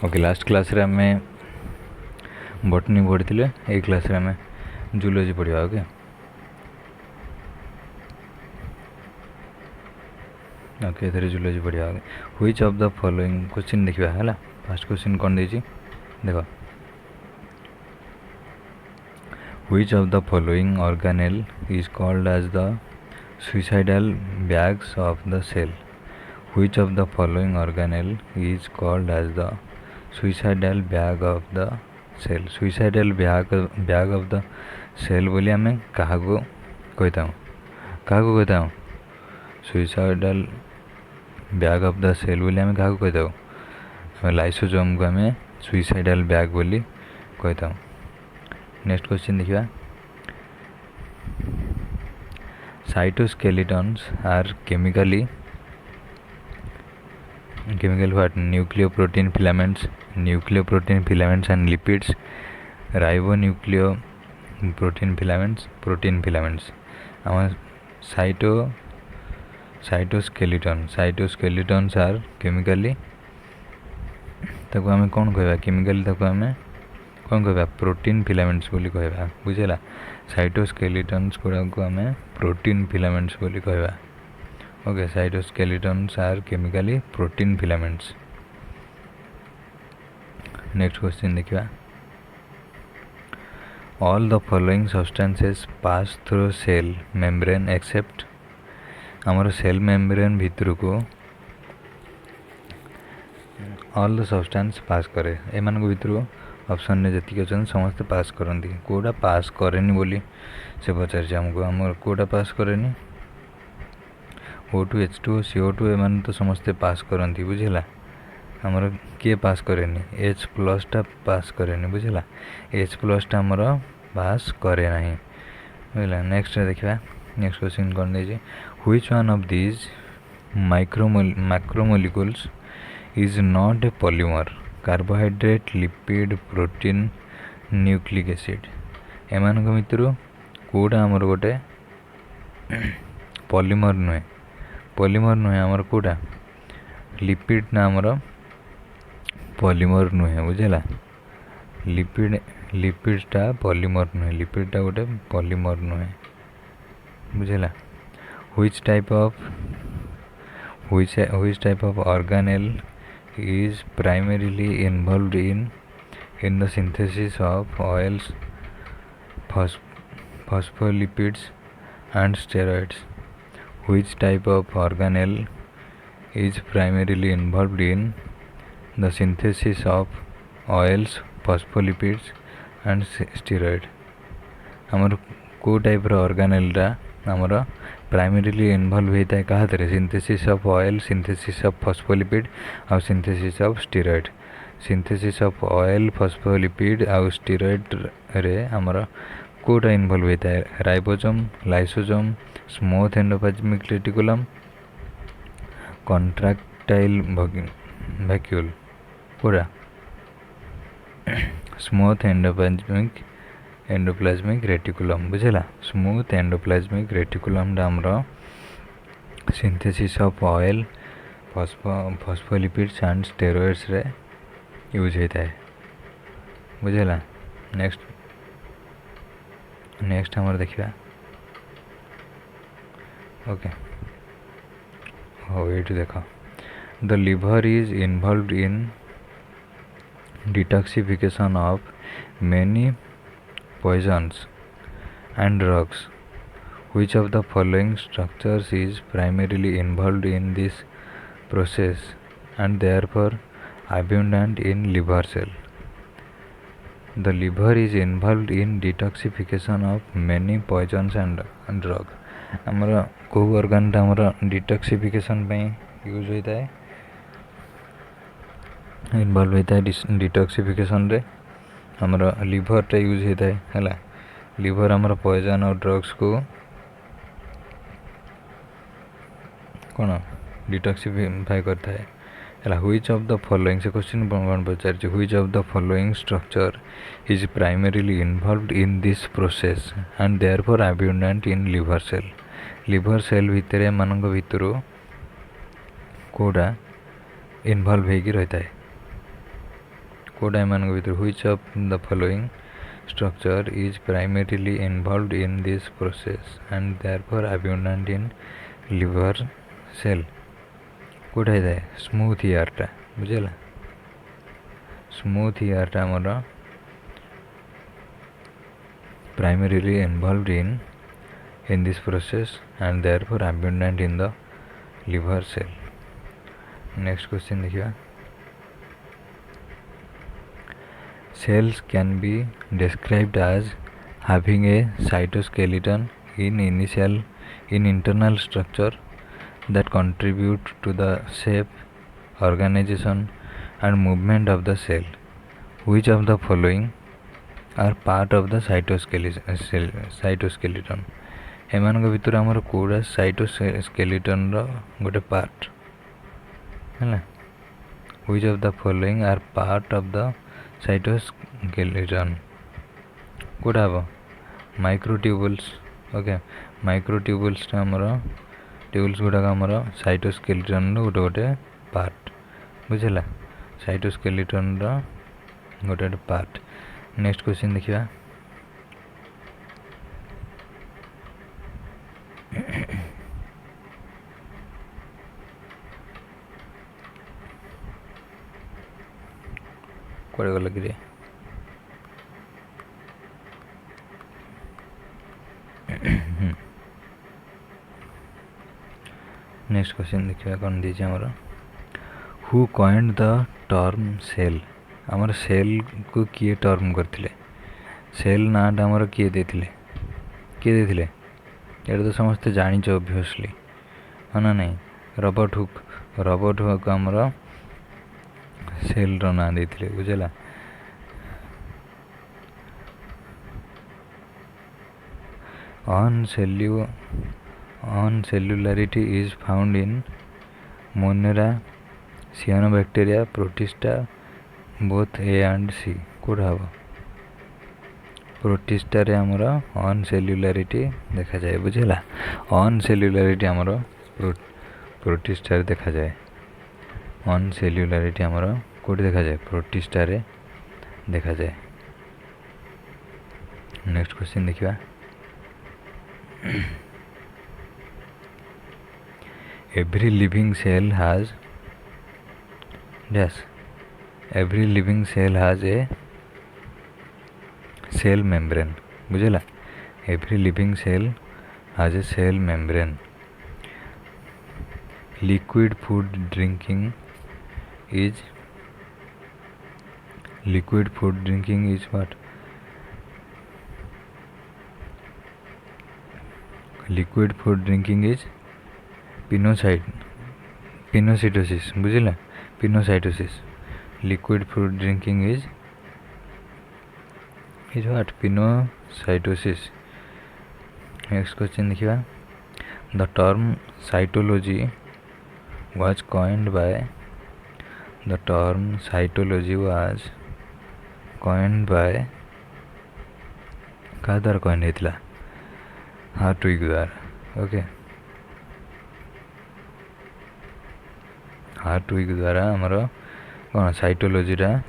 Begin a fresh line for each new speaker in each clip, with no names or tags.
Okay last class रे आम बटनी पढ़ी ए क्लास रे आम जूलॉजी पढ़ा। ओके ओके ये जूलॉजी पढ़ा। Which of the following question देखा है फर्स्ट क्वेश्चन कौन देख which of the following organelle is called as the suicidal bags of the cell. Which of the following organelle is called as the suicidal bag of the cell? Suicidal bag of the cell बोली आम क्या कहता suicidal bag of the cell बोली आम क्या कहता lysosome को आम suicidal bag बोली कहता। नेक्स्ट क्वेश्चन देखिए cytoskeletons are chemically what? Nucleoprotein filaments and lipids, ribonucleoprotein filaments our cytoskeletons are chemically ताको आम कौन कहवा केमिकली ताको आम कौन कहवा प्रोटीन फिलामेंट्स बोली कहवा बुझेला। साइटोस्केलेटन्स गुड़ा को आम प्रोटीन फिलामेंट्स बोली कहवा। Okay cytoskeletons are chemically protein filaments. Next question देखिए all the following substances pass through cell membrane except आमर सेल मेम्ब्रेन भितर को ऑल द सब्सटेंस पास करे एमान भितर ऑप्शन ने जी अच्छा समस्ते पास करती कौटा पास कैनि बोली से पचार आमको आम कौटा पास कैनि O2 H2 CO2 एम तो समस्ते पास करती बुझेगा आमर किए पास कैनि H+ टा पास कैनि बुझेगा H+ टा आमर पास करे ना बुझला। नेक्स्ट देखा नेक्स्ट क्वेश्चन कौन दे which one of these macromolecules is not a polymer carbohydrate lipid protein nucleic acid एमान भितर कौटा आमर गोटे पॉलीमर नुहे आमर कौटा लिपिड ना आमर पॉलीमर नुहे बुझेगा लिपिडटा पॉलीमर नुहे लिपिडटा गोटे पॉलीमर नुहे बुझेगा। Which type of organelle is primarily involved in the synthesis of oils, phospholipids and steroids. Which type of organelle is primarily involved in the synthesis of oils, phospholipids and steroid? आमर को type organelle आमर primarily involve होता है क्या synthesis of oil synthesis of phospholipid और synthesis of steroid. Synthesis of oil phospholipid और steroid रे आमर कोटा इनवॉल्व होता है ribosome lysosome smooth endoplasmic reticulum contractile vacuole कोटा स्मूथ एंडोप्लाज्मिक रेटिकुलम बुझेगा। स्मूथ एंडोप्लाज्मिक रेटिकुलम आमर synthesis of oil phospholipids and steroids रे यूज होता है बुझेगा। नेक्स्ट आमर देखा ओके ये देख the liver is involved in detoxification of many poisons and drugs. Which of the following structures is primarily involved in this process and therefore abundant in liver cell? The liver is involved in detoxification of many poisons and drugs. आमर को organ टा आमर detoxification पे use होता है involve होता है detoxification रे आमर लिभरटा यूज होता है लिभर आमर पॉइजन और ड्रग्स को कौन डिटॉक्सिफाई करता है। व्हिच ऑफ द फॉलोइंग से क्वेश्चन कौन पचार which of the following structure is primarily involved in this process and therefore abundant in liver cell भितर मान भितर कौटा इनवॉल्व होगी रहता है कोड एमान भीतर which of the following structure is primarily involved in this process and therefore abundant in liver cell code है smooth ईआरटा बुझेला स्मूथ ईआरटा आमर primarily involved in this process and therefore abundant in the liver cell. Next question देखिए cells can be described as having a cytoskeleton in internal structure that contribute to the shape, organization and movement of the cell. Which of the following are part of the cytoskeleton? एमानक भितर आमर कोड़ा cytoskeleton रो गोटे part है which of the following are part of the cytoskeleton कोड़ा हम microtubules okay microtubules आमर tubules गुड़ाक आमर cytoskeleton रो गोटे गोटे part बुझेला साइटोस्केलेटन रो गोटे गोटे पार्ट. नेक्स्ट क्वेश्चन देखिए कुआड़े गला कि नेक्स्ट क्वेश्चन देखिए कौन दीजिए आमर who coined the term cell आमर सेल को किए टर्म करथिले सेल नाटा आमर किए देथिले एटा तो समस्ते जानिछ ऑब्वियसली है ना नहीं रॉबर्ट हुक आमर सेल रो ना देथिले बुझला on cellularity is found in Monera, cyanobacteria, protista, both A and C. Code हम प्रोटिस्टा रे आमर ऑन सेल्युलारिटी देखा जाए बुझेला ऑन सेल्युलारिटी आमर प्रोटिस्टा रे देखा जाए ऑन सेल्युलारिटी आमर कोड देखा जाए प्रोटिस्टा रे देखा जाए. नेक्स्ट क्वेश्चन देखिबा every living cell has a cell membrane बुझेला every living cell has a cell membrane. Liquid food drinking is what? Liquid food drinking is pinocytosis बुझिला pinocytosis liquid food drinking is what pinocytosis. Next question देखिबा the term cytology was coined by का द्वारा coined हेतिला Hertwig द्वारा okay Hertwig द्वारा आमर कौन cytology रा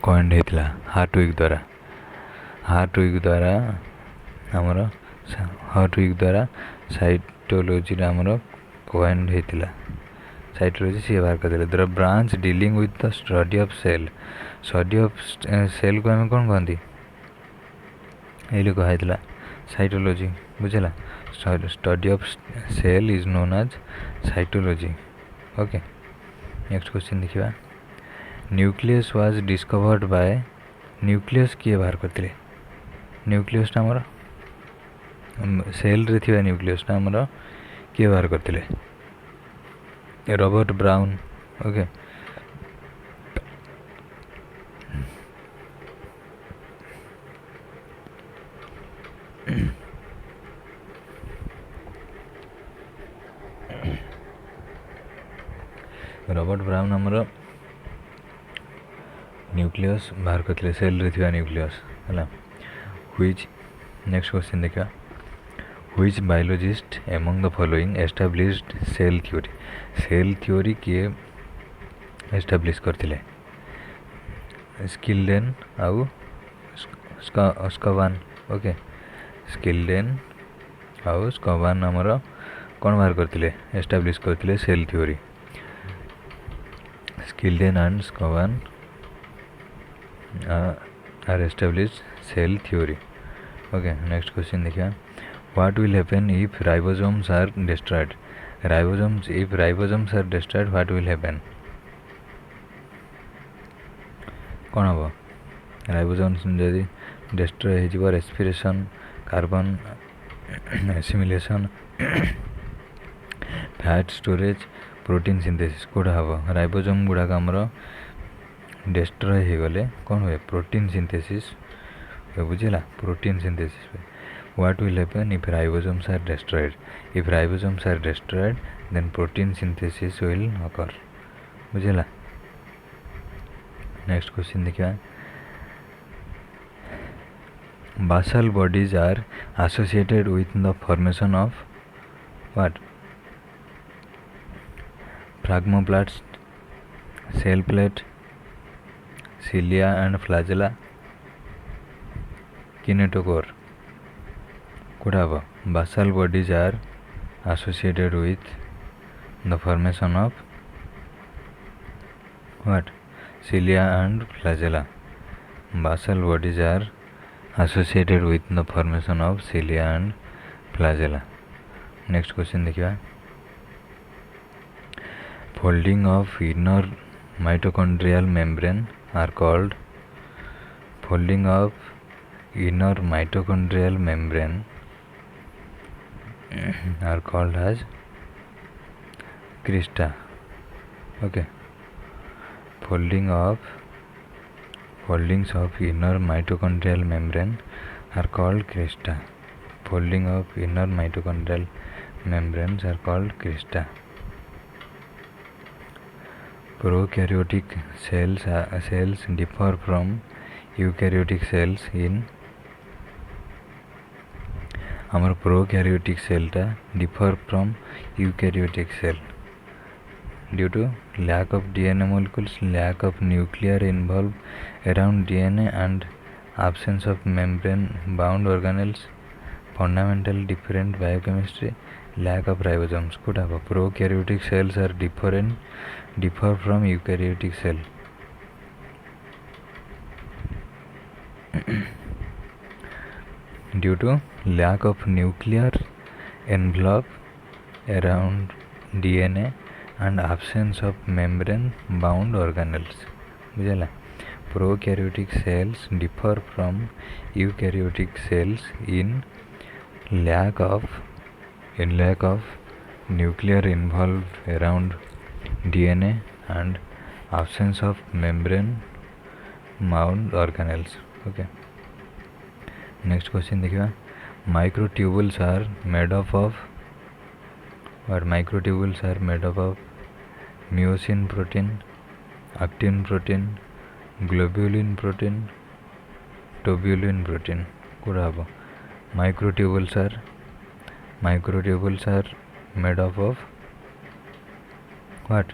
कॉइन्ड हेतिला हार्टविग द्वारा साइटोलॉजी रा आमर कॉइन्ड हेतिला साइटोलॉजी से बाहर कर देले. The branch dealing with the study of cell को हमें कौन कहती ये कहा साइटोलॉजी बुझेला study of cell is known as cytology. Okay next question देखिबा nucleus was discovered by nucleus किए बाहर करथिले न्यूक्लियस आमर सेल रे थिबा न्यूक्लियस आमर किए बाहर करथिले Robert Brown. Okay Robert Brown आमर न्यूक्लियस बाहर करथिले सेल रे थिबा न्यूक्लियस हला व्हिच. नेक्स्ट क्वेश्चन देखा which biologist among the following established cell theory किए एस्टाब्लिश करथिले स्किल्डेन आउ स्कवान ओके स्किल्डेन आउ स्कवान आमर कौन बाहर करते एस्टाब्लीश करते cell theory Schleiden and Schwann are establish cell theory okay next question देखिए what will happen if ribosomes are destroyed if ribosomes are destroyed what will happen कौन हम राइबोसोम्स जदि डिस्ट्रॉय हो respiration carbon assimilation fat storage protein synthesis कोड़ा हम ribosome गुड़ाक आमर destroy हो गले कौन हुए प्रोटीन सिंथेसिस बुझेगा protein synthesis what will happen if ribosomes are destroyed if ribosomes are destroyed then protein synthesis will occur बुझेगा नेक्स्ट क्वेश्चन देखिए basal bodies are associated with the formation of what phragmoplast cell plate cilia and flagella kinetochore could have basal bodies are associated with the formation of what cilia and flagella basal bodies are associated with the formation of cilia and flagella next question देखिए folding of inner mitochondrial membrane are called folding of inner mitochondrial membrane are called as crista okay foldings of inner mitochondrial membrane are called crista folding of inner mitochondrial membranes are called crista prokaryotic cells differ from eukaryotic cells in our prokaryotic cell ta differ from eukaryotic cell due to lack of DNA molecules, lack of nuclear involved around DNA and absence of membrane-bound organelles, fundamental different biochemistry, lack of ribosomes. Could have prokaryotic cells are differ from eukaryotic cell. Due to lack of nuclear envelope around DNA and absence of membrane bound organelles बुझला prokaryotic cells differ from eukaryotic cells in lack of nuclear involved around DNA and absence of membrane bound organelles okay next question देखिए microtubules are made up of what microtubules are made up of myosin protein actin protein globulin protein tubulin protein could have microtubules are made up of what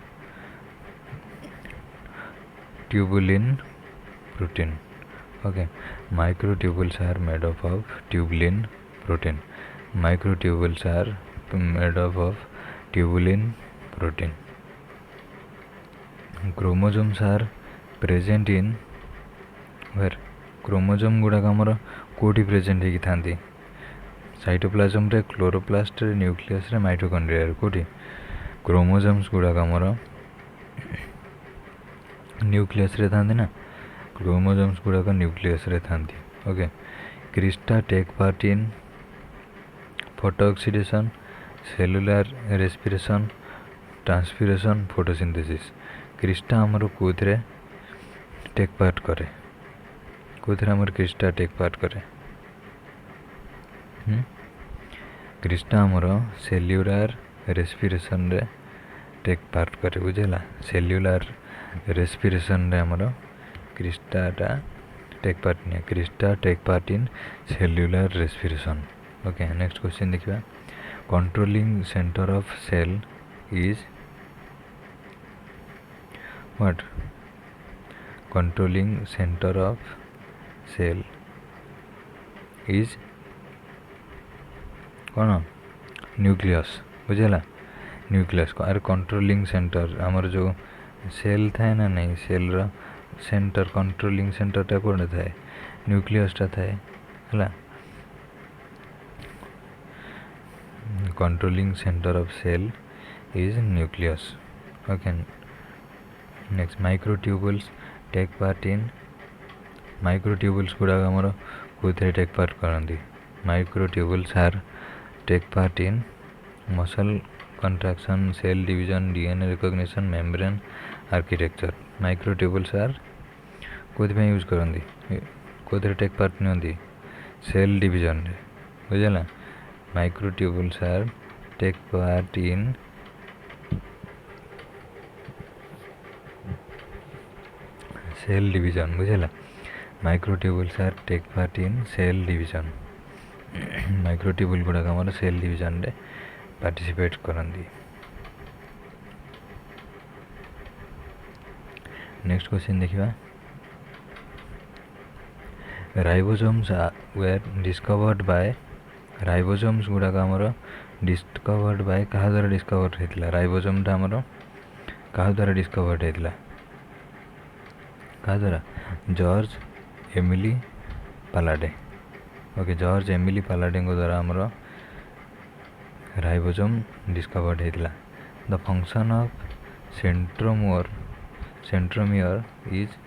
tubulin protein okay microtubules are made up of tubulin protein microtubules are made up of tubulin protein chromosomes are present in where chromosome गुड़ाक आमर कोटी present होगी थांती cytoplasm रे chloroplast रे nucleus रे mitochondria रे कोटी chromosomes गुड़ाक आमर nucleus रे थांती ना क्रोमोसोम्स गुड़ाक न्यूक्लियस रे थांती okay crista take part in photooxidation cellular respiration transpiration photosynthesis crista आमर कोथरे टेक पार्ट करे कोथरे आमर क्रिस्टा टेक पार्ट करे क्रिस्टा आमर सेल्युलर रेस्पिरेशन रे टेक पार्ट करे बुझेला सेल्युलर रेस्पिरेशन रे आमर क्रिस्टाटा टेक पार्ट नहीं crista take part in cellular respiration okay next question देखिए controlling centre of cell is what controlling center of cell is कौन न्यूक्लियस बुझेगा न्यूक्लियस को अरे कंट्रोलिंग सेंटर आमर जो सेल थाए ना नहीं सेल रो सेंटर कंट्रोलिंग सेंटर टा कोन थाए न्यूक्लियस टा थाए हला controlling centre of cell is nucleus okay next microtubules take part in microtubules गुड़ा आमर कोथे टेक पार्ट करंदी microtubules are take part in muscle contraction, cell division, DNA recognition, membrane architecture. Microtubules are कोथिପାଇଁ use करंदी कोथिरे take part नियंदी cell division रे बुझला microtubules are take part in cell division बुझला microtubules are take part in cell division microtubule गुड़ा हमर cell division रे पार्टिसिपेट करंदी नेक्स्ट क्वेश्चन देखिबा ribosomes were discovered by ribosomes गुड़ा हमर डिस्कवर्ड बाय कहा द्वारा डिस्कवर्ड हेतला राइबोसोम ता हमर कहा द्वारा डिस्कवर्ड हेतला कहा द्वारा George Emily Palade okay George Emily Palade को द्वारा हमर राइबोसोम डिस्कवर्ड हेतला the function of centromere is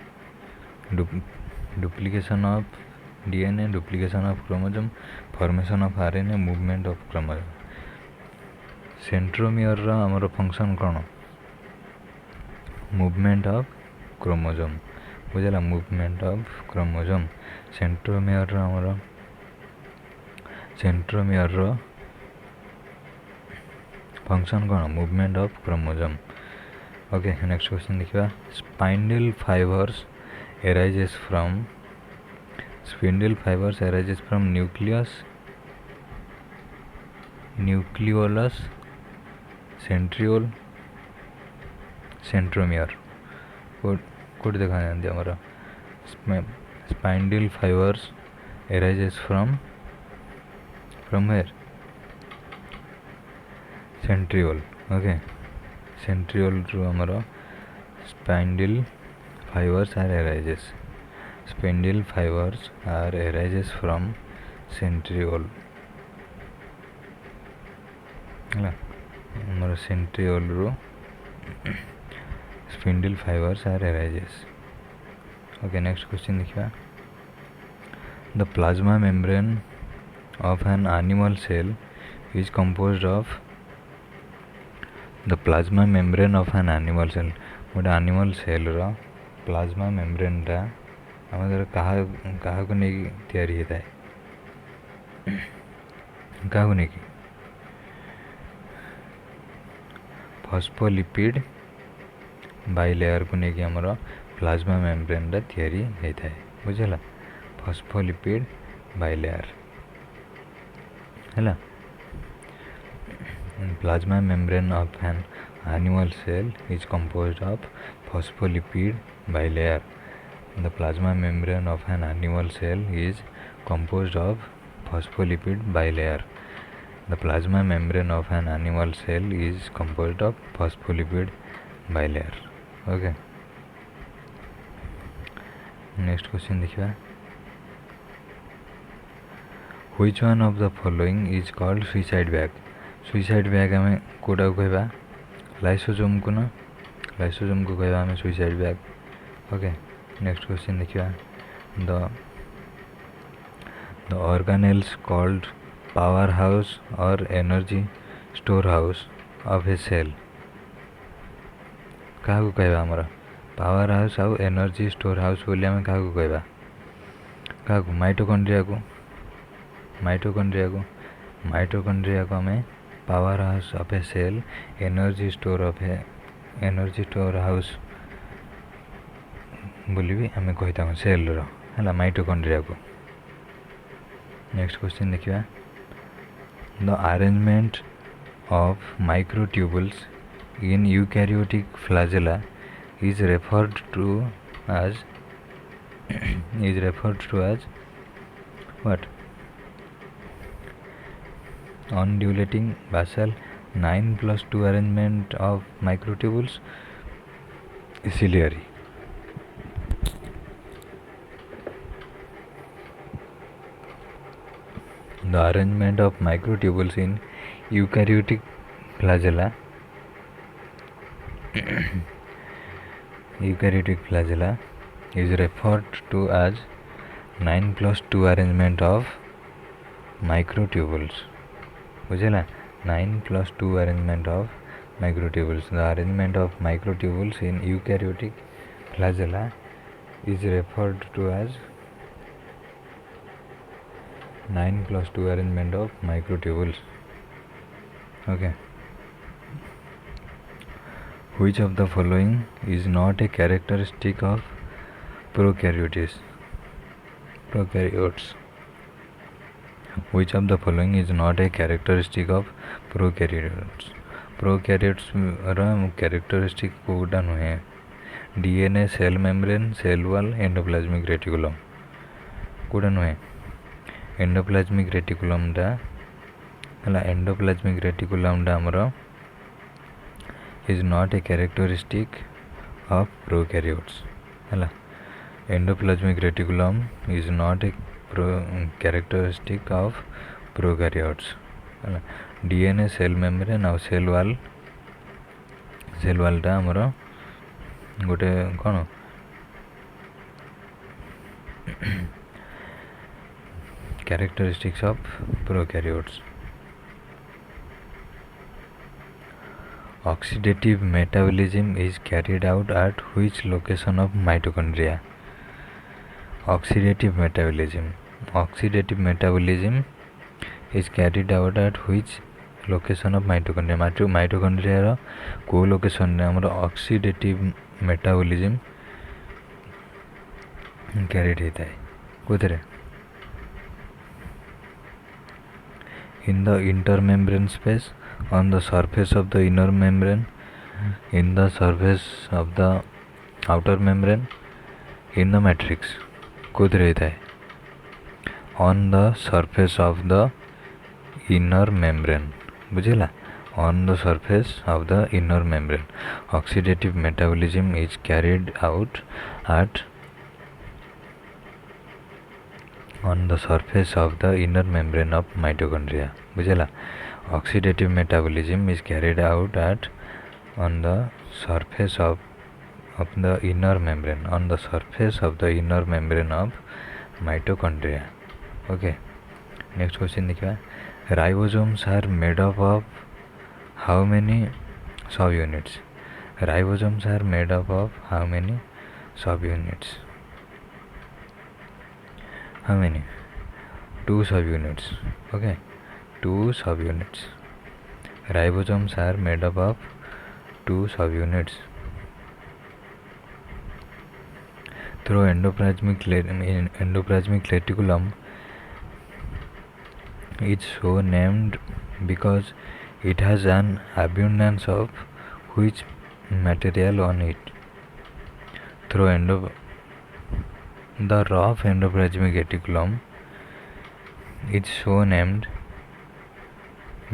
duplication of DNA duplication of chromosome formation of RNA movement of chromosome centromere रो हमर फंक्शन कोन मूवमेंट ऑफ क्रोमोसोम बुझला movement of chromosome centromere रो हमर सेंट्रोमियर रो फंक्शन कोन movement of chromosome okay next question देखिबा spindle fibres arises from spindle fibers arises from nucleolus centriole centromere code देखा जानते हमारा spindle fibers arises from where centriole okay centriole रो हमारा spindle fibers are arises spindle fibers are arises from centriole हला हमारा centriole रो spindle fibers are arises okay next question देखिए the plasma membrane of an animal cell is composed of the plasma membrane of an animal cell गोटे animal cell row plasma membrane टा हमर कहा को नहीं तैयारी होता है कहा को नहीं फॉस्फोलिपिड बाइलेयर को नहीं हमर प्लाज्मा मेम्ब्रेन टा तैयारी होता है बुझला फॉस्फोलिपिड बाइलेयर हैला plasma membrane of an animal cell is composed of phospholipid bilayer. The plasma membrane of an animal cell is composed of phospholipid bilayer. The plasma membrane of an animal cell is composed of phospholipid bilayer. Okay. Next question देखिए which one of the following is called suicide bag? Suicide bag हमें कोडा कहबा lysosome को ना lysosome को कहबा हमें suicide bag okay next question देखिए the organelles called power house और energy store house of a cell क्या को कहबा हमरा पावर हाउस और एनर्जी स्टोर हाउस बोली हमें क्या को कहबा क्या को माइटोकॉन्ड्रिया को हमें powerhouse of a cell energy store house बोली भी हमें कहता हूँ सेल रो है माइटोकॉन्ड्रिया को नेक्स्ट क्वेश्चन देखिए the arrangement of microtubules in eukaryotic flagella is referred to as is referred to as what? Undulating basal 9+2 arrangement of microtubules ciliary. The arrangement of microtubules in eukaryotic flagella is referred to as 9+2 arrangement of microtubules. बुझेला 9+2 arrangement of microtubules. The arrangement of microtubules in eukaryotic flagella is referred to as 9+2 arrangement of microtubules. Okay. Which of the following is not a characteristic of prokaryotes? Which of the following is not a characteristic of prokaryotes? Prokaryotes characteristic Kota नुहे DNA cell membrane, cell wall, endoplasmic reticulum. Kota नुहे endoplasmic reticulum टा हला endoplasmic reticulum टा हमरो is not a characteristic of prokaryotes. हला endoplasmic reticulum is not a characteristic of prokaryotes. हला DNA cell membrane और cell wall टा हमरो गोटे कौन characteristics of prokaryotes. Oxidative metabolism is carried out at which location of mitochondria? Oxidative metabolism is carried out at which location of mitochondria? Mitochondria रो को location रे हमरो oxidative metabolism carried होता है कुधरे? In the intermembrane space, on the surface of the inner membrane, in the surface of the outer membrane, in the matrix. कुछ रहता है on the surface of the inner membrane. बुझेला on the surface of the inner membrane. Oxidative metabolism is carried out at on the surface of the inner membrane of mitochondria. बुझेला oxidative metabolism is carried out at on the surface of the inner membrane, on the surface of the inner membrane of mitochondria. Okay, next question देखिए. Ribosomes are made up of how many subunits? Ribosomes are made up of how many subunits? How many? 2 subunits. Okay, 2 subunits. Ribosomes are made up of 2 subunits. Through endoplasmic reticulum, it's so named because it has an abundance of which material on it? Through the rough endoplasmic reticulum, it's so named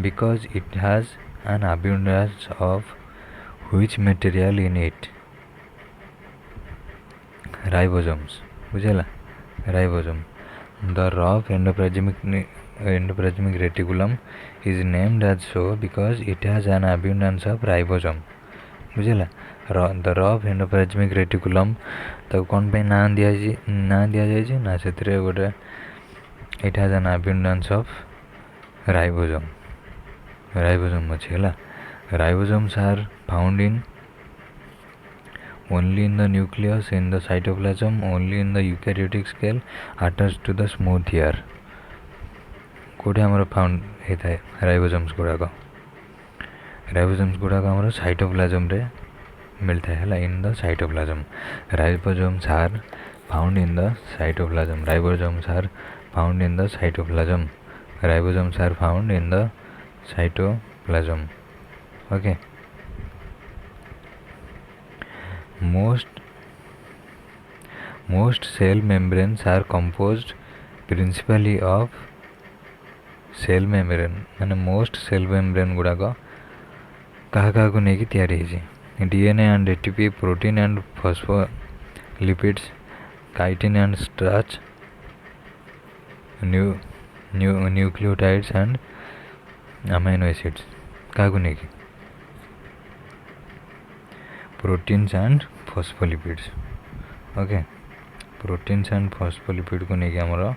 because it has an abundance of which material in it? Ribosomes. बुझेला ribosome. The rough endoplasmic reticulum is named as so because it has an abundance of ribosome. बुझेला the rough endoplasmic reticulum तब कौन पे ना दिया जाए ना सेतरे गोटे it has an abundance of ribosome. Ribosome अच्छे हला. Ribosomes are found in only in the nucleus, in the cytoplasm, only in the eukaryotic scale, attached to the smooth hair. कोटे हमारा फाउंड होता है राइबोसोम्स गुड़ाक. राइबोसोम्स गुड़ाक हमारा cytoplasm रे मिलता है in the cytoplasm. Ribosomes are found in the cytoplasm. Ribosomes are found in the cytoplasm. Ribosomes are found in the cytoplasm. Okay. most cell membranes are composed principally of cell membrane माने most cell membrane गुड़ाक क्या नहीं तैयारी DNA and ATP, protein and phospholipids, chitin and starch, nucleotides and amino acids क्या नहीं proteins and phospholipids. Okay, proteins and phospholipid को नहीं हमारा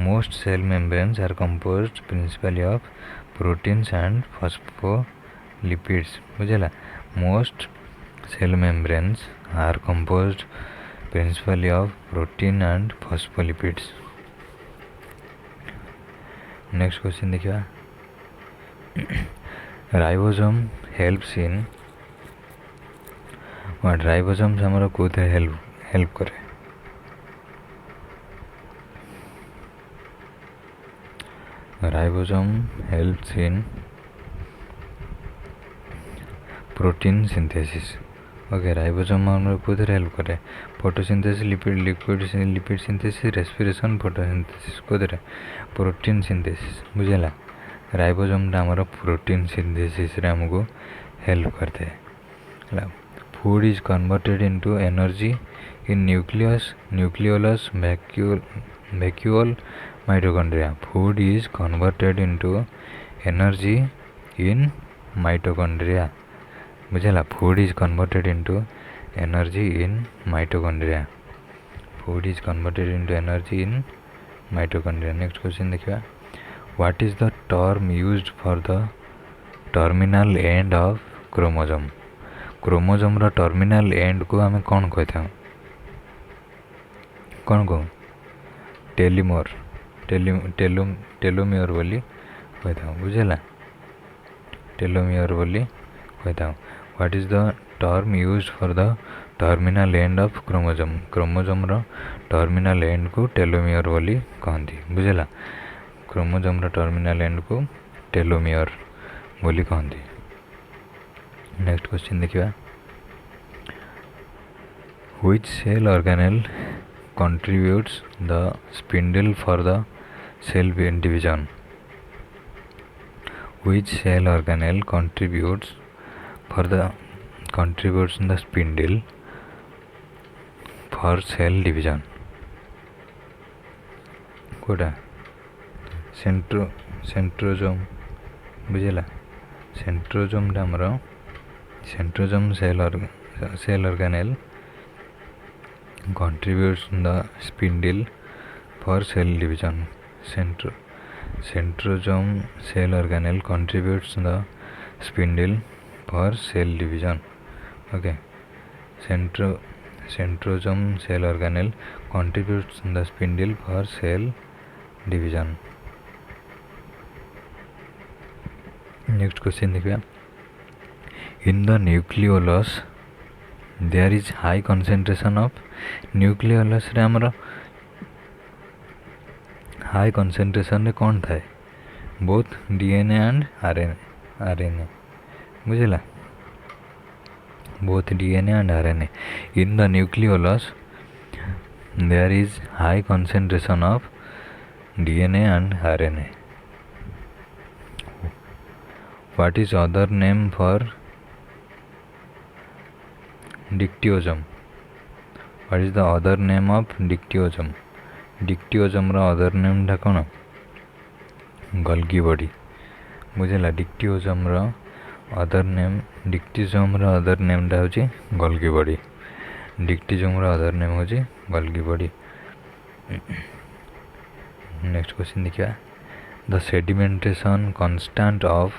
most cell membranes are composed principally of proteins and phospholipids. बुझेला most cell membranes are composed principally of protein and phospholipids. Next question देखिए ribosome helps in what ribosome से हमारा कोते help करे ribosome helps in protein synthesis. Okay, ribosome हमारा कोते help करे photosynthesis, lipid synthesis, respiration, photosynthesis कोते protein synthesis बुझेला ribosome हमारा protein synthesis रे हमको हेल्प करते हैं food is converted into energy in nucleolus vacuole mitochondria food is converted into energy in mitochondria बुझेला food is converted into energy in mitochondria food is converted into energy in mitochondria next question देखिए What is the term used for the terminal end of chromosome? Chromosome रा terminal and को हमें कौन कहते हैं कौन को टेलोमियर बोली कहते हैं बुझेला टेलोमियर बोली कहते हैं What is the term used for the terminal end of chromosome? Chromosome रा टर्मिनल एंड को टेलोमियर बोली कहती बुझेला क्रोमोसोम रा टर्मिनल एंड को टेलोमियर बोली कहती नेक्स्ट क्वेश्चन देखिए which cell organelle contributes the spindle for the cell division which cell organelle contributes the spindle for cell division कोटा सेंट्रोजोम बुझेला सेंट्रोजोम डामरो centrosome cell organelle contributes the spindle for cell division centrosome cell organelle contributes the spindle for cell division okay centrosome cell organelle contributes the spindle for cell division next question देखिए in the nucleolus there is high concentration of nucleolus रे हमरा high concentration रे कौन था both DNA and RNA बुझेला both DNA and RNA in the nucleolus there is high concentration of DNA and RNA what is other name for dictyosome what is the other name of dictyosome रा other name ढा कौन गल्गी body बुझेला dictyosome रा other name ढा होची गल्गी body dictyosome रा other name होची गल्गी body next question देखिए the sedimentation constant of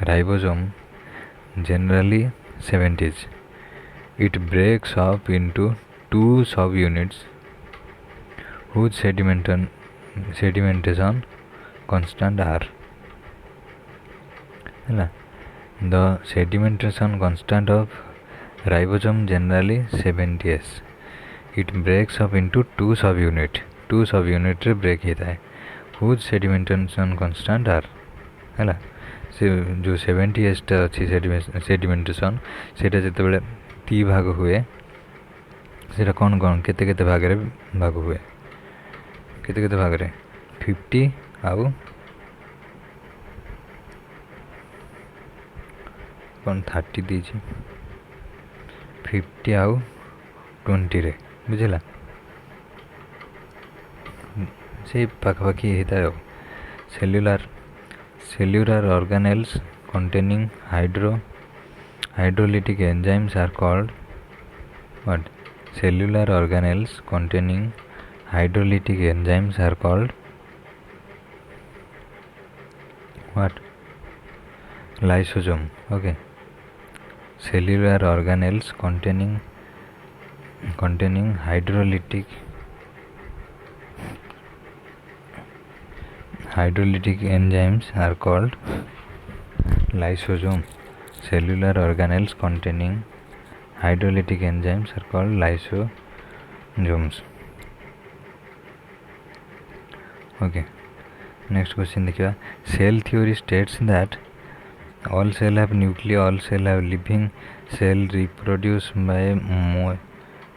ribosome generally 70s it breaks up into two subunits whose sedimentation constant are the sedimentation constant of ribosome generally 70s it breaks up into two subunit रे break होता है whose sedimentation constant are है से जो 70s टा अच्छी sedimentation सेटा जिते बेले ती भाग हुए सेटा कौन कौन केते केते भाग रे भाग हुए केते केते भाग रे 50 आउ कौन 30 दीची 50 आउ 20 रे बुझला से पाखापाखि होता है cellular organelles containing hydrolytic enzymes are called what? Cellular organelles containing hydrolytic enzymes are called what? Lysosome. Okay. Cellular organelles containing hydrolytic enzymes are called lysosome. Cellular organelles containing hydrolytic enzymes are called lysosomes. Okay. Next question देखिए. Cell theory states that all cell have nuclei, all cell have living cell reproduce by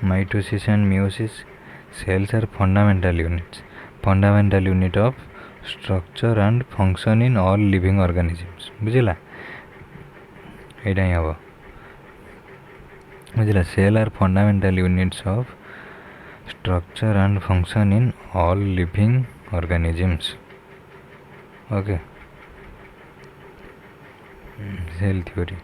mitosis and meiosis. Cells are fundamental unit of structure and function in all living organisms. बुझला एटा ही हबो बुझला cell are fundamental units of structure and function in all living organisms. Okay. Cell theory.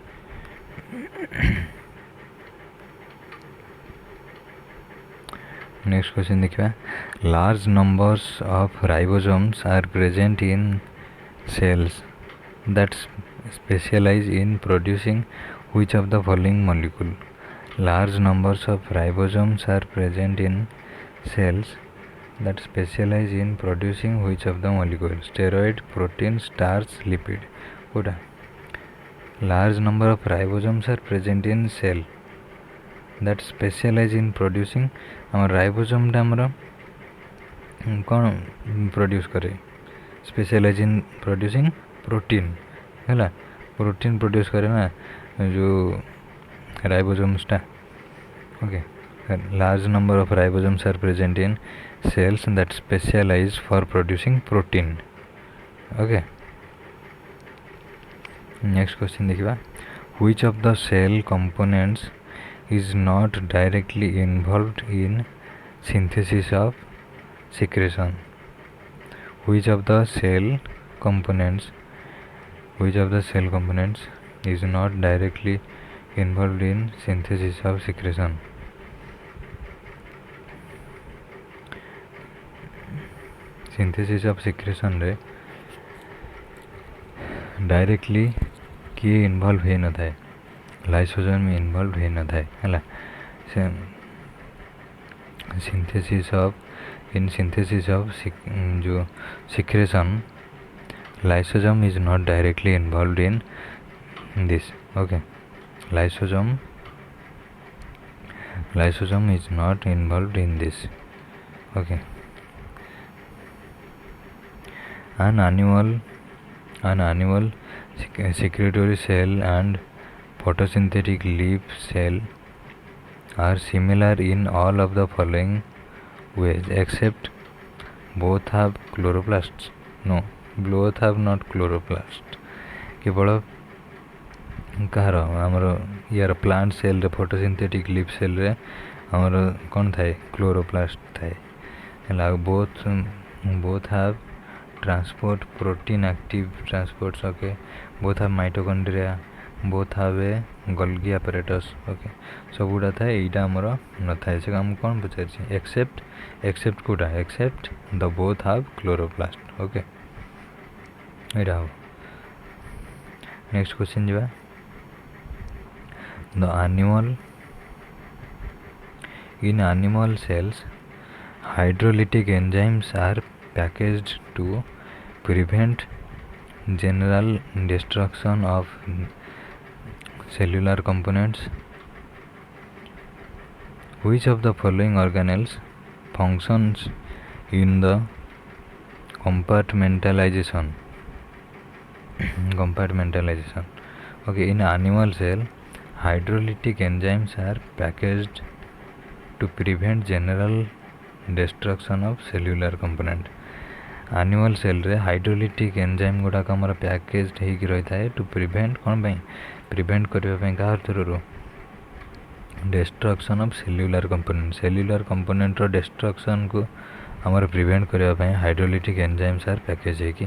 Next question देखिए. Large numbers of ribosomes are present in cells that specialize in producing which of the following molecule? Large numbers of ribosomes are present in cells that specialize in producing which of the molecule? Steroid, protein, starch, lipid. Koda? Large number of ribosomes are present in cell that specialize in producing. आम ribosome आमर कौन produce करे? Specialize in producing protein है protein produce करे ना जो ribosomes टा. Okay. Large number of ribosomes are present in cells that specialize for producing protein. Okay. Next question देखिबा. Which of the cell components is not directly involved in synthesis of secretion? Which of the cell components is not directly involved in synthesis of secretion? Synthesis of secretion रे directly किए involve है न थाए lysosome में involve है न थाए है सिंथेसिस ऑफ जो secretion lysosome is not directly involved in this. Okay. Lysosome is not involved in this. Okay. an animal secretory cell and photosynthetic leaf cell are similar in all of the following ways except both have chloroplasts. No, both have not chloroplast. केवल कहार आमर यार plant cell रे photosynthetic leaf cell रे आमर कौन थाए chloroplast थाए. both have transport protein active transports. Okay. Both have mitochondria, both have a Golgi apparatus. Okay. सब गुड़ा था एटा आमर न था से हम कौन पचार एक्सेप्ट कोटा except the both have chloroplast. Okay. एटा हो. नेक्स्ट क्वेश्चन जीवा. in animal cells hydrolytic enzymes are packaged to prevent general destruction of cellular components. Which of the following organelles functions in the compartmentalization? Okay, in animal cell hydrolytic enzymes are packaged to prevent general destruction of cellular component. Animal cell रे hydrolytic enzyme गुड़ाक आमर package होगी रही है to prevent कौन prevent करने क्या through destruction of cellular component रो destruction को आमर प्रिवेंट करने हाइड्रोलिटिक एंजाइम्स आर पैकेज होगी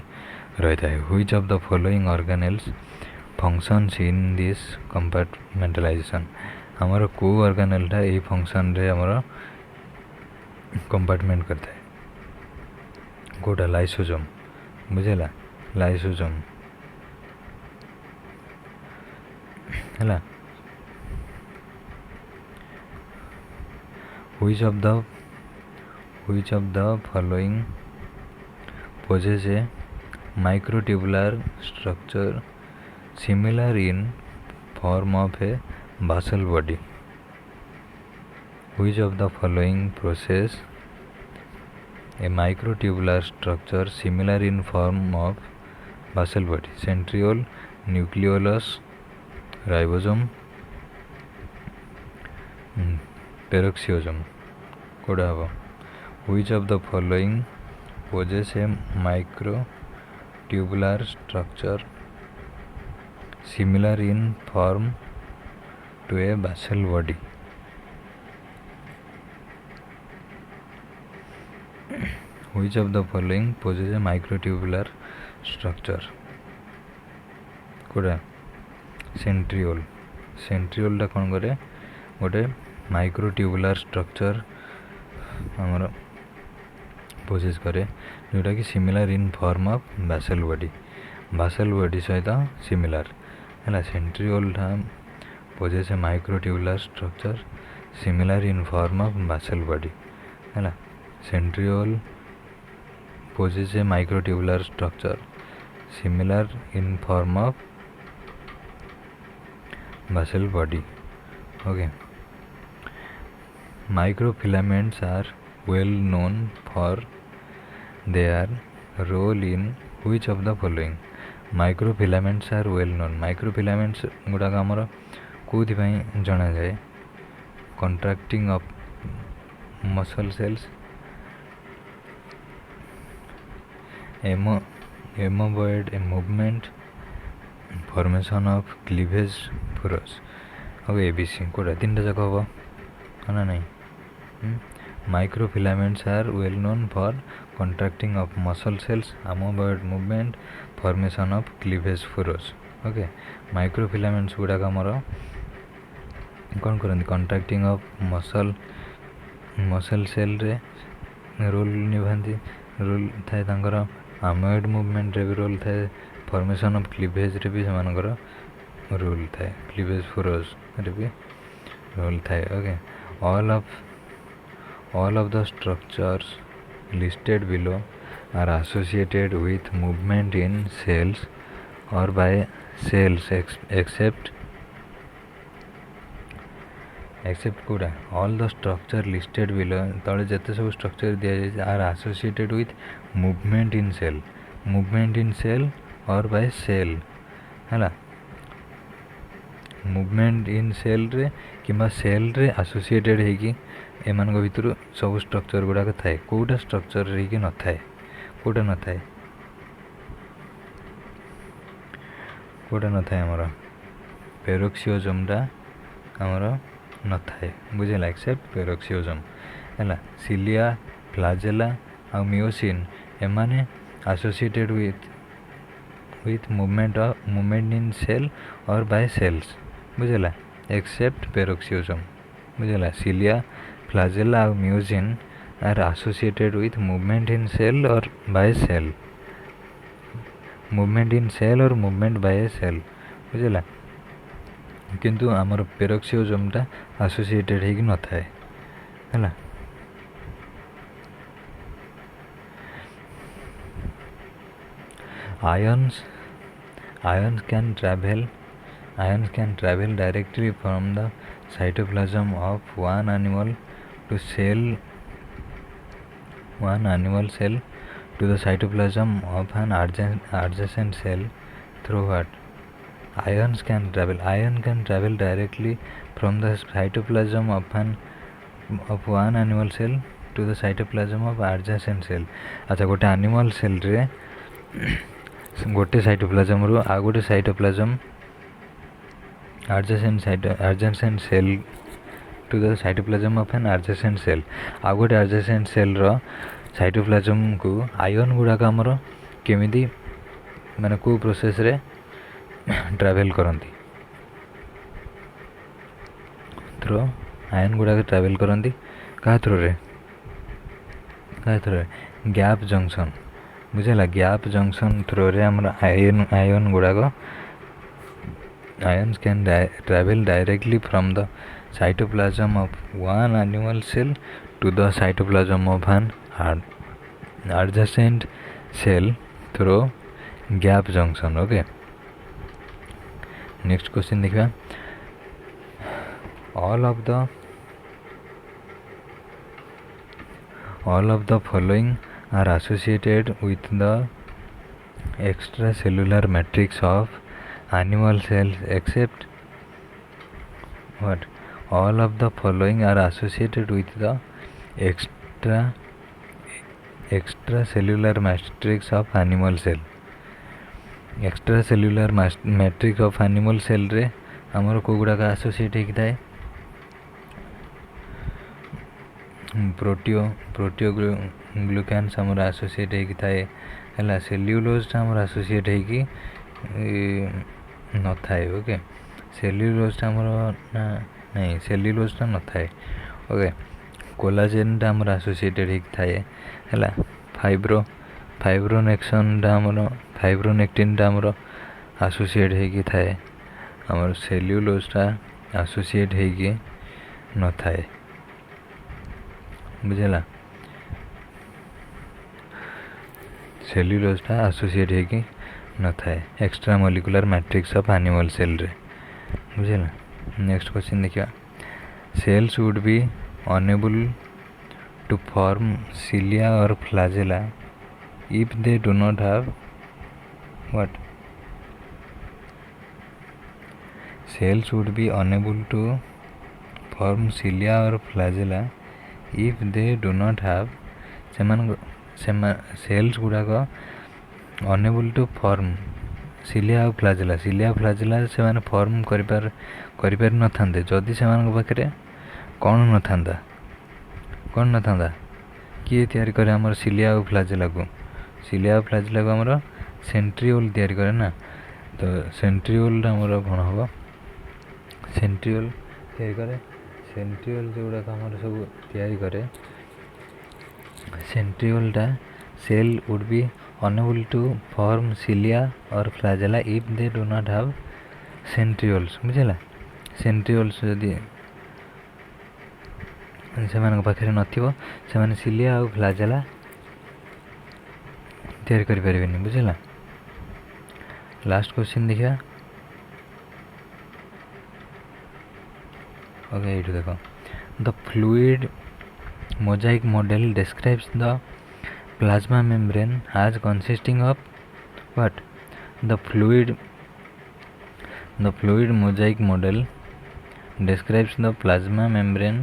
रही है. Which of the following organelles functions in this compartmentalisation. आमर को ऑर्गेनेलटा ये फंक्शन रे आमर कंपार्टमेंट करता है कोटा लाइसोसोम बुझेला लाइसोसोम है. which of the following possess a microtubular structure similar in form of a basal body. Which of the following possess a microtubular structure similar in form of basal body? Centriole, nucleolus, ribosome, peroxisome. कोड़ा हवा. Which of the following possess a microtubular structure similar in form to a basal body? Which of the following possess a microtubular structure? कोड़ा centriole. सेंट्रियोलटा कौन करे गोटे माइक्रोट्यूबुलार structure आमर possess करे जोटा कि similar in form of basal body सहित सिमिलर है. सेंट्रियोलटा possess a microtubular structure similar in form of basal body है. Centriole possess a microtubular structure similar in form of basal body. Okay. Microfilaments are well known for their role in which of the following? Microfilaments are well known. Microfilaments गुड़ाक आमर कौथि जना जाए contracting of muscle cells, amoeboid movement, formation of cleavage furrows. अब ABC कोड़ा तीन जगह हवा है ना. Microfilaments are well known for contracting of muscle cells, amoeboid movement, formation of cleavage furrows. Okay. Microfilaments गुड़ाक आमर कौन करती contracting of muscle cell रे रोल निभाती रोल थाए तांकर amoeboid movement रे भी रोल थाए formation of cleavage रे भी सेमानकर रोल थाए cleavage furrows रे भी रोल थाए. Okay. All of the structures listed below are associated with movement in cells or by cells except Koda all the structure listed below तले जते सब structure दिया जाए are associated with movement in cell or by cell है. movement in cell रे किंबा cell रे associated है कि एमान भितर सब स्ट्रक्चर गुड़ाक थाए कोटा स्ट्रक्चर रही न थाए कोटा न थाए आमर पेरोक्सियोजमटा आमर न थाए बुझेला एक्सेप्ट पेरोक्सियोजम है. सिलिया फ्लाजेला आ मियोसिन एमाने associated with movement in cell और बाय सेल्स बुझेला एक्सेप्ट पेरोक्सियोजम बुझेला. सिलिया flagella और म्यूजिन are associated with movement in cell or by cell movement in cell or movement by a cell बुझेला. किंतु आमर पेरोक्सियोजमटा associated है कि न थाए है. Ions can travel directly from the cytoplasm of one animal cell to the cytoplasm of an adjacent cell through what? Ion can travel directly from the cytoplasm of an of one animal cell to the cytoplasm of adjacent cell. अच्छा गोटे animal cell रे गोटे cytoplasm रू आ गोटे cytoplasm adjacent cell to the cytoplasm of an adjacent cell. आ गोटे adjacent cell रो cytoplasm को ion गुड़ा का हमरो केमिति माने को प्रोसेस रे ट्रैवल करंती थ्रो आयन गुड़ा के ट्रैवल करंती का थ्रो रे गैप जंक्शन बुझेला गैप जंक्शन थ्रो रे हमर आयन गुड़ा को ions can travel directly from the cytoplasm of one animal cell to the cytoplasm of an adjacent cell through gap junction. Okay, next question देखिए. all of the following are associated with the extracellular matrix of animal cells except what? All of the following are associated with the extracellular matrix of animal cell. extracellular matrix of animal cell रे हमर को गुडा का associate हेकि थाए प्रोटियोग्लुकान्स हमर associate हेकि थाए हला cellulose हमर associate हेकि न थाए. ओके सेल्युलोज हमर नहीं सेल्युलोज न थाए. ओके कोलाजेन हमर एसोसिएटेड हेकि थाए हला फाइब्रोनेक्टिन हमर एसोसिएट हेकि थाए हमर सेल्युलोज एसोसिएट हेकि न थाए बुझेला सेल्युलोज एसोसिएट हेकि न थाए extra molecular matrix of animal cell रे बुझेला. नेक्स्ट क्वेश्चन देखिया. Cells would be unable to form cilia और flagella if they do not have what? Cells would be unable to form cilia or flagella if they do not have cells गुड़ाक unable to form cilia और flagella से form करिपार न थांते जदि से पाखे कौन न थांदा किए तैयारी करे हमर सिलिया और फ्लैजेला को हमर सेंट्रियोल तैयारी करे ना. तो सेंट्रियोल हमर कौन हम सेंट्रियोल तैयारी करे सेंट्रियोल जोड़ा हमर सब तैयारी करे centriole cell would be unable to form cilia और flagella if they do not have centrioles बुझेला. सेंट्रियोल्स यदि से पाखे नथिबो से सिलिया और फ्लैजेला तैयारी करि परिबेनी बुझेला. लास्ट क्वेश्चन देखिया. ओके इट देखो. The fluid Mosaic model describes the plasma membrane as consisting of what? The fluid mosaic model describes the plasma membrane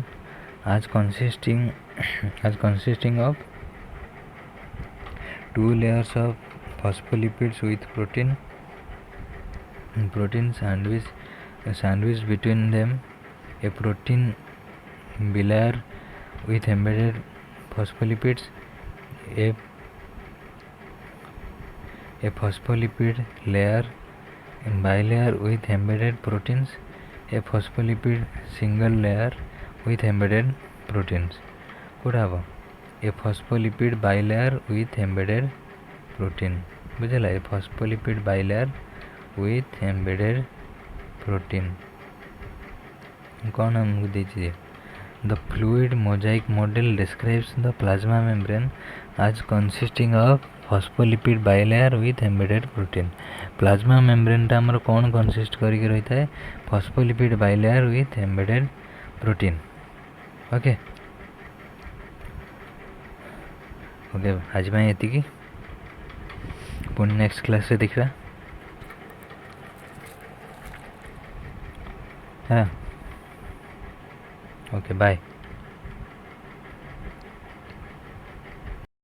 as consisting of two layers of phospholipids with protein sandwiched between them, a protein bilayer with embedded phospholipids, a phospholipid layer bilayer with embedded proteins, a phospholipid single layer with embedded proteins. Could have a phospholipid bilayer with embedded protein बुझेला. a phospholipid bilayer with embedded protein कौन हमको दीजिए. The fluid mosaic model describes the plasma membrane as consisting of phospholipid bilayer with embedded protein. Plasma membrane टा हमर कौन consist करके रही था phospholipid bilayer with embedded protein. Okay okay आज मैं एतिकी पुणी नेक्स्ट क्लास रे देखा. हाँ ओके बाय.